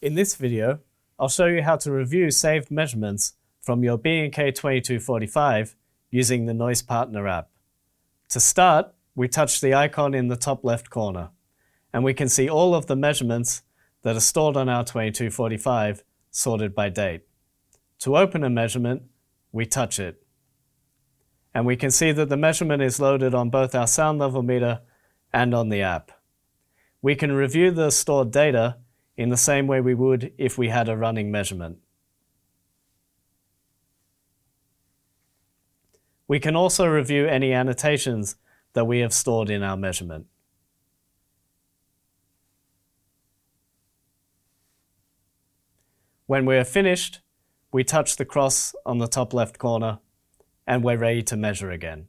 In this video, I'll show you how to review saved measurements from your B&K 2245 using the Noise Partner app. To start, we touch the icon in the top left corner, and we can see all of the measurements that are stored on our 2245 sorted by date. To open a measurement, we touch it, and we can see that the measurement is loaded on both our sound level meter and on the app. We can review the stored data in the same way we would if we had a running measurement. We can also review any annotations that we have stored in our measurement. When we are finished, we touch the cross on the top left corner and we're ready to measure again.